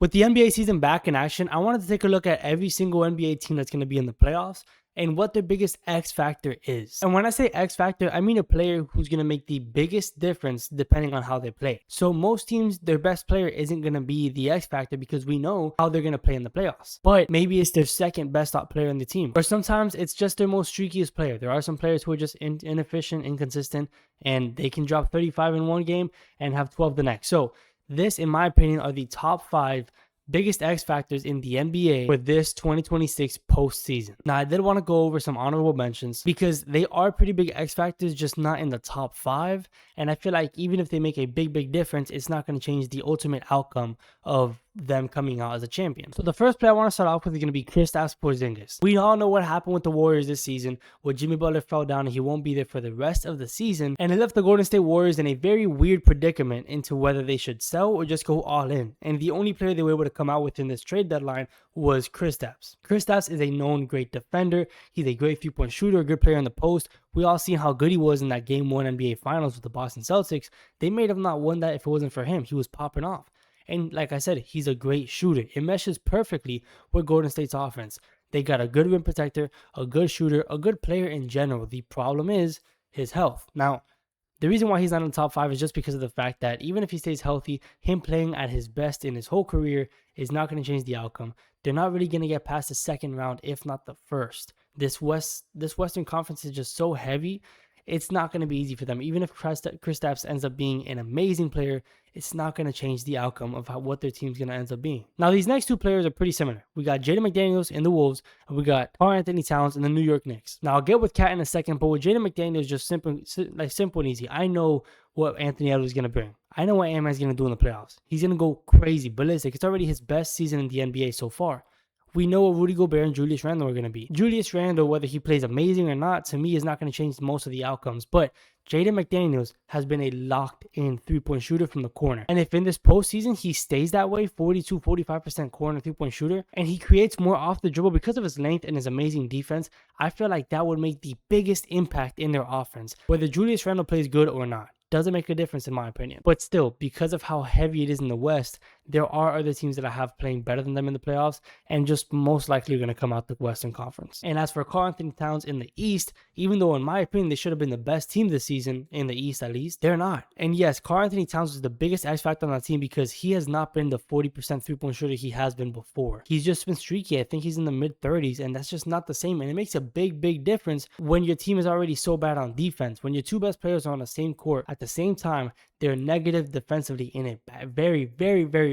With the NBA season back in action, I wanted to take a look at every single NBA team that's going to be in the playoffs and what their biggest X factor is. And when I say X factor, I mean a player who's going to make the biggest difference depending on how they play. So most teams, their best player isn't going to be the X factor because we know how they're going to play in the playoffs. But maybe it's their second best player in the team. Or sometimes it's just their most streakiest player. There are some players who are just inefficient, inconsistent, and they can drop 35 in one game and have 12 the next. So this, in my opinion, are the top 5 biggest X factors in the NBA for this 2026 postseason. Now, I did want to go over some honorable mentions because they are pretty big X factors, just not in the top 5. And I feel like even if they make a big difference, it's not going to change the ultimate outcome of them coming out as a champion. So the first player I want to start off with is going to be Kristaps Porzingis. We all know what happened with the Warriors this season, where Jimmy Butler fell down and he won't be there for the rest of the season, and it left the Golden State Warriors in a very weird predicament into whether they should sell or just go all in. And the only player they were able to come out with in this trade deadline was Kristaps. Kristaps is a known great defender. He's a great three-point shooter, a good player in the post. We all seen how good he was in that Game 1 NBA Finals with the Boston Celtics. They may have not won that if it wasn't for him. He was popping off. And like I said, he's a great shooter. It meshes perfectly with Golden State's offense. They got a good rim protector, a good shooter, a good player in general. The problem is his health. Now, the reason why he's not in the top 5 is just because of the fact that even if he stays healthy, him playing at his best in his whole career is not going to change the outcome. They're not really going to get past the second round, if not the first. This Western Conference is just so heavy. It's not going to be easy for them. Even if Kristaps ends up being an amazing player, it's not going to change the outcome of what their team's going to end up being. Now, these next 2 players are pretty similar. We got Jaden McDaniels in the Wolves, and we got Karl-Anthony Towns in the New York Knicks. Now, I'll get with Cat in a second, but with Jaden McDaniels, just simple and easy. I know what Anthony Edwards is going to bring. I know what Ant-Man's going to do in the playoffs. He's going to go crazy, ballistic. It's already his best season in the NBA so far. We know what Rudy Gobert and Julius Randle are going to be. Julius Randle, whether he plays amazing or not, to me is not going to change most of the outcomes. But Jaden McDaniels has been a locked-in three-point shooter from the corner. And if in this postseason he stays that way, 42-45% corner three-point shooter, and he creates more off the dribble because of his length and his amazing defense, I feel like that would make the biggest impact in their offense, whether Julius Randle plays good or not. Doesn't make a difference in my opinion. But still, because of how heavy it is in the West, there are other teams that I have playing better than them in the playoffs and just most likely going to come out the Western Conference. And as for Karl-Anthony Towns in the East, even though in my opinion they should have been the best team this season, in the East at least, they're not. And yes, Karl-Anthony Towns is the biggest X factor on that team because he has not been the 40% three-point shooter he has been before. He's just been streaky. I think he's in the mid-30s, and that's just not the same. And it makes a big difference when your team is already so bad on defense. When your 2 best players are on the same court at the same time, they're negative defensively in it. Very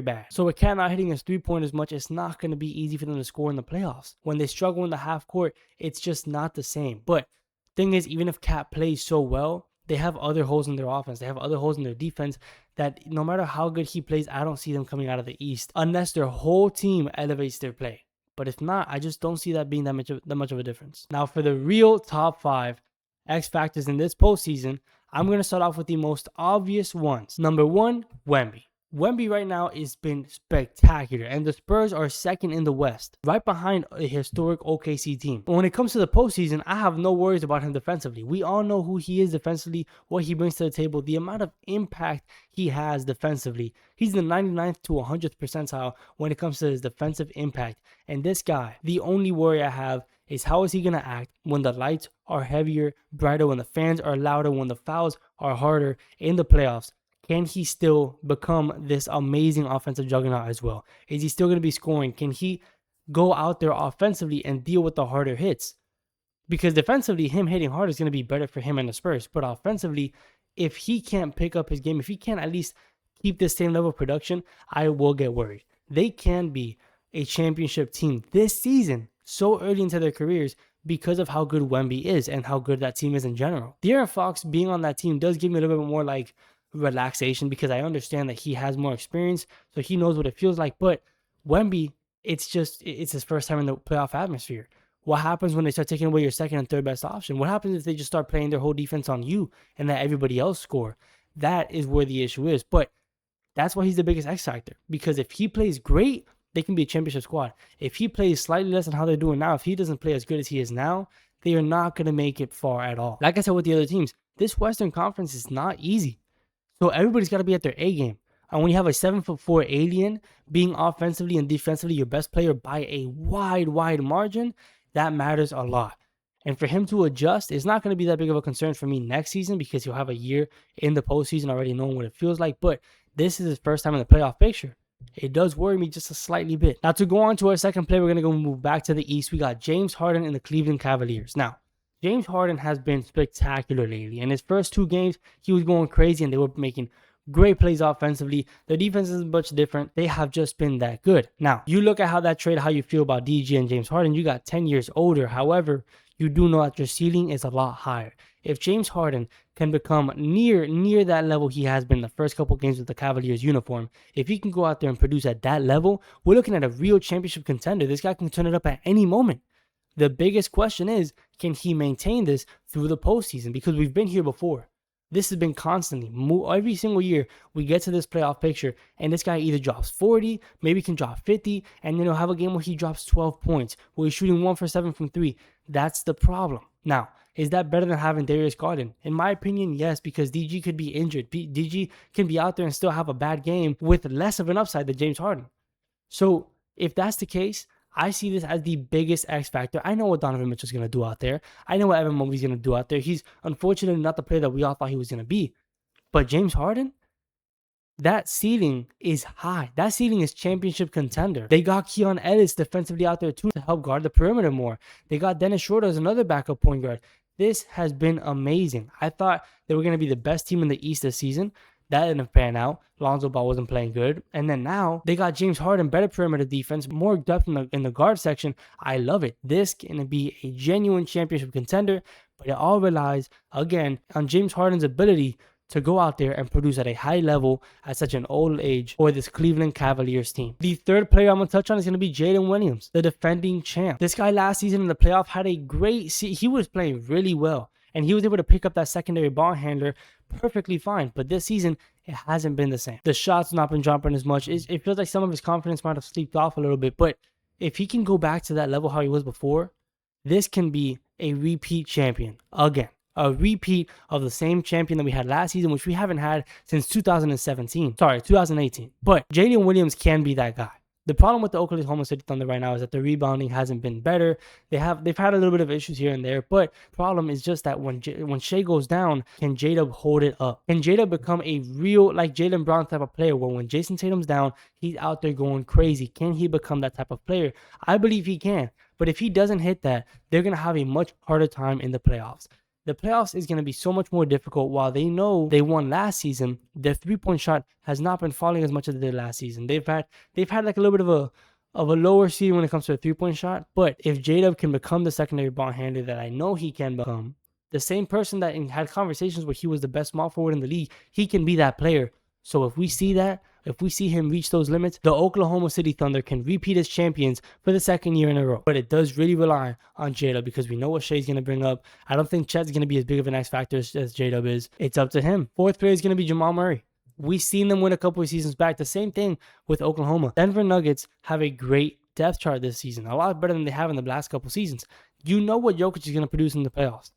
bad. So with Cat not hitting his 3-pointers much, it's not going to be easy for them to score in the playoffs. When they struggle in the half court, it's just not the same. But thing is, even if Cat plays so well, they have other holes in their offense. They have other holes in their defense that no matter how good he plays, I don't see them coming out of the East unless their whole team elevates their play. But if not, I just don't see that being that much of a difference. Now, for the real top 5 X factors in this postseason, I'm going to start off with the most obvious ones. Number 1, Wemby. Wemby right now has been spectacular, and the Spurs are second in the West, right behind a historic OKC team. But when it comes to the postseason, I have no worries about him defensively. We all know who he is defensively, what he brings to the table, the amount of impact he has defensively. He's the 99th to 100th percentile when it comes to his defensive impact. And this guy, the only worry I have is how is he going to act when the lights are heavier, brighter, when the fans are louder, when the fouls are harder in the playoffs. Can he still become this amazing offensive juggernaut as well? Is he still going to be scoring? Can he go out there offensively and deal with the harder hits? Because defensively, him hitting hard is going to be better for him and the Spurs. But offensively, if he can't pick up his game, if he can't at least keep this same level of production, I will get worried. They can be a championship team this season so early into their careers because of how good Wemby is and how good that team is in general. De'Aaron Fox being on that team does give me a little bit more like relaxation because I understand that he has more experience, so he knows what it feels like. But Wemby, it's his first time in the playoff atmosphere. What happens when they start taking away your second and third best option? What happens if they just start playing their whole defense on you and let everybody else score? That is where the issue is. But that's why he's the biggest X factor, because if he plays great, they can be a championship squad. If he plays slightly less than how they're doing now, if he doesn't play as good as he is now, they are not going to make it far at all. Like I said with the other teams, this Western Conference is not easy. So everybody's got to be at their A game. And when you have a 7'4" alien being offensively and defensively your best player by a wide margin, that matters a lot. And for him to adjust is not going to be that big of a concern for me next season because he'll have a year in the postseason already knowing what it feels like. But this is his first time in the playoff picture. It does worry me just a slightly bit. Now, to go on to our second player, we're going to go move back to the East. We got James Harden and the Cleveland Cavaliers. Now, James Harden has been spectacular lately. In his first 2 games, he was going crazy and they were making great plays offensively. The defense is much different. They have just been that good. Now, you look at how that trade, how you feel about DG and James Harden. You got 10 years older. However, you do know that your ceiling is a lot higher. If James Harden can become near that level he has been the first couple games with the Cavaliers uniform, if he can go out there and produce at that level, we're looking at a real championship contender. This guy can turn it up at any moment. The biggest question is, can he maintain this through the postseason? Because we've been here before. This has been constantly. Every single year, we get to this playoff picture, and this guy either drops 40, maybe can drop 50, and then he'll have a game where he drops 12 points, where he's shooting 1 for 7 from 3. That's the problem. Now, is that better than having Darius Garland? In my opinion, yes, because DG could be injured. DG can be out there and still have a bad game with less of an upside than James Harden. So, if that's the case, I see this as the biggest X factor. I know what Donovan Mitchell's going to do out there. I know what Evan Mobley's going to do out there. He's unfortunately not the player that we all thought he was going to be. But James Harden, that ceiling is high. That ceiling is championship contender. They got Keon Ellis defensively out there too to help guard the perimeter more. They got Dennis Schroeder as another backup point guard. This has been amazing. I thought they were going to be the best team in the East this season. That didn't pan out. Lonzo Ball wasn't playing good. And then now they got James Harden, better perimeter defense, more depth in the guard section. I love it. This can be a genuine championship contender, but it all relies, again, on James Harden's ability to go out there and produce at a high level at such an old age for this Cleveland Cavaliers team. The third player I'm going to touch on is going to be Jalen Williams, the defending champ. This guy last season in the playoff had a great season. He was playing really well, and he was able to pick up that secondary ball handler perfectly fine. But this season, it hasn't been the same. The shots not been dropping as much. It feels like some of his confidence might have slept off a little bit. But if he can go back to that level how he was before, this can be a repeat champion again. A repeat of the same champion that we had last season, which we haven't had since 2018. But Jalen Williams can be that guy. The problem with the Oklahoma City Thunder right now is that the rebounding hasn't been better. They've had a little bit of issues here and there, but the problem is just that when Shea goes down, can J-Dub hold it up? Can J-Dub become a real, like Jaylen Brown type of player where when Jason Tatum's down, he's out there going crazy? Can he become that type of player? I believe he can, but if he doesn't hit that, they're going to have a much harder time in the playoffs. The playoffs is going to be so much more difficult. While they know they won last season, their three-point shot has not been falling as much as they did last season. They've had like a little bit of a lower seed when it comes to a three-point shot. But if J-Dub can become the secondary ball handler that I know he can become, the same person that had conversations where he was the best small forward in the league, he can be that player. So if we see that, if we see him reach those limits, the Oklahoma City Thunder can repeat as champions for the second year in a row. But it does really rely on J-Dub because we know what Shea's going to bring up. I don't think Chet's going to be as big of an X factor as J-Dub is. It's up to him. Fourth player is going to be Jamal Murray. We've seen them win a couple of seasons back. The same thing with Oklahoma. Denver Nuggets have a great depth chart this season, a lot better than they have in the last couple seasons. You know what Jokic is going to produce in the playoffs.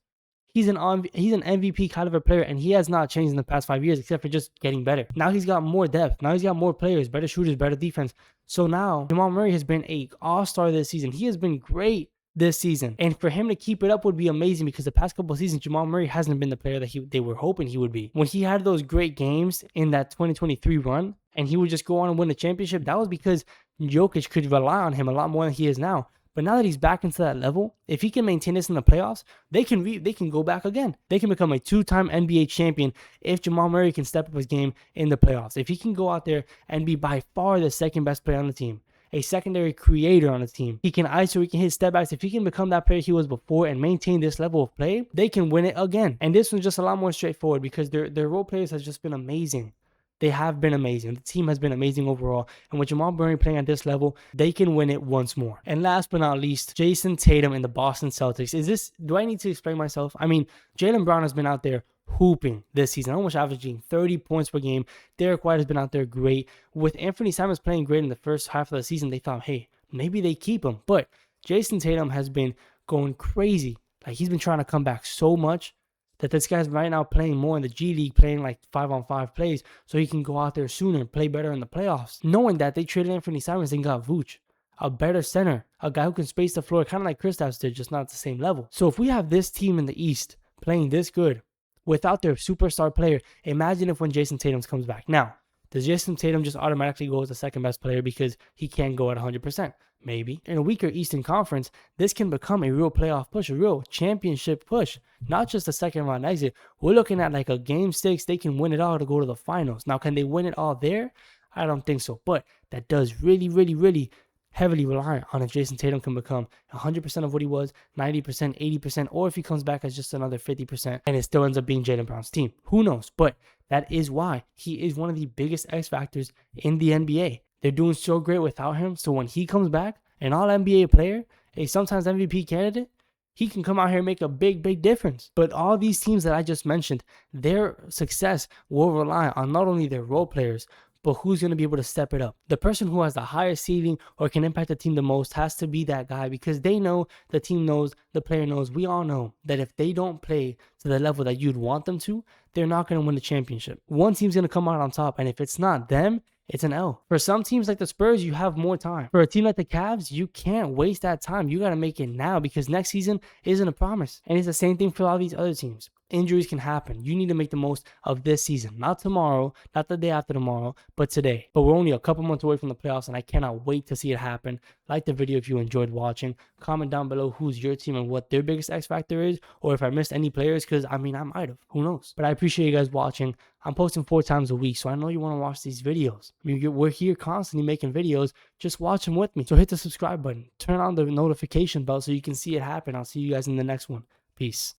He's an MVP caliber player, and he has not changed in the past 5 years except for just getting better. Now he's got more depth. Now he's got more players, better shooters, better defense. So now Jamal Murray has been an all-star this season. He has been great this season. And for him to keep it up would be amazing because the past couple of seasons, Jamal Murray hasn't been the player that they were hoping he would be. When he had those great games in that 2023 run, and he would just go on and win the championship, that was because Jokic could rely on him a lot more than he is now. But now that he's back into that level, if he can maintain this in the playoffs, they can go back again. They can become a two-time NBA champion if Jamal Murray can step up his game in the playoffs. If he can go out there and be by far the second best player on the team, a secondary creator on the team, he can ISO, he can hit step backs. If he can become that player he was before and maintain this level of play, they can win it again. And this one's just a lot more straightforward because their role players has just been amazing. They have been amazing. The team has been amazing overall. And with Jamal Murray playing at this level, they can win it once more. And last but not least, Jason Tatum and the Boston Celtics. Do I need to explain myself? I mean, Jaylen Brown has been out there hooping this season, almost averaging 30 points per game. Derek White has been out there great. With Anthony Simons playing great in the first half of the season, they thought, hey, maybe they keep him. But Jason Tatum has been going crazy. Like, he's been trying to come back so much. that this guy's right now playing more in the G League, playing like 5-on-5 plays, so he can go out there sooner and play better in the playoffs. Knowing that they traded Anthony Simons and got Vooch, a better center, a guy who can space the floor, kind of like Kristaps did, just not at the same level. So if we have this team in the East playing this good without their superstar player, imagine if when Jason Tatum comes back. Now, does Jason Tatum just automatically go as the second best player because he can't go at 100%? Maybe. In a weaker Eastern Conference, this can become a real playoff push, a real championship push, not just a second round exit. We're looking at like a game 6. They can win it all to go to the finals. Now, can they win it all there? I don't think so. But that does really, really, really heavily rely on if Jason Tatum can become 100% of what he was, 90%, 80%, or if he comes back as just another 50% and it still ends up being Jaylen Brown's team. Who knows? But that is why he is one of the biggest X factors in the NBA. They're doing so great without him. So when he comes back, an all NBA player, a sometimes MVP candidate, he can come out here and make a big, big difference. But all these teams that I just mentioned, their success will rely on not only their role players, but who's going to be able to step it up. The person who has the highest ceiling or can impact the team the most has to be that guy, because they know, the team knows, the player knows, we all know that if they don't play to the level that you'd want them to, they're not going to win the championship. One team's going to come out on top, and if it's not them, it's an L. For some teams like the Spurs, you have more time. For a team like the Cavs, you can't waste that time. You got to make it now, because next season isn't a promise. And it's the same thing for all these other teams. Injuries can happen. You need to make the most of this season. Not tomorrow, not the day after tomorrow, but today. But we're only a couple months away from the playoffs, and I cannot wait to see it happen. Like the video if you enjoyed watching. Comment down below who's your team and what their biggest X factor is, or if I missed any players, because I mean, I might have. Who knows? But I appreciate you guys watching. I'm posting 4 times a week, so I know you want to watch these videos. I mean, we're here constantly making videos. Just watch them with me. So hit the subscribe button. Turn on the notification bell so you can see it happen. I'll see you guys in the next one. Peace.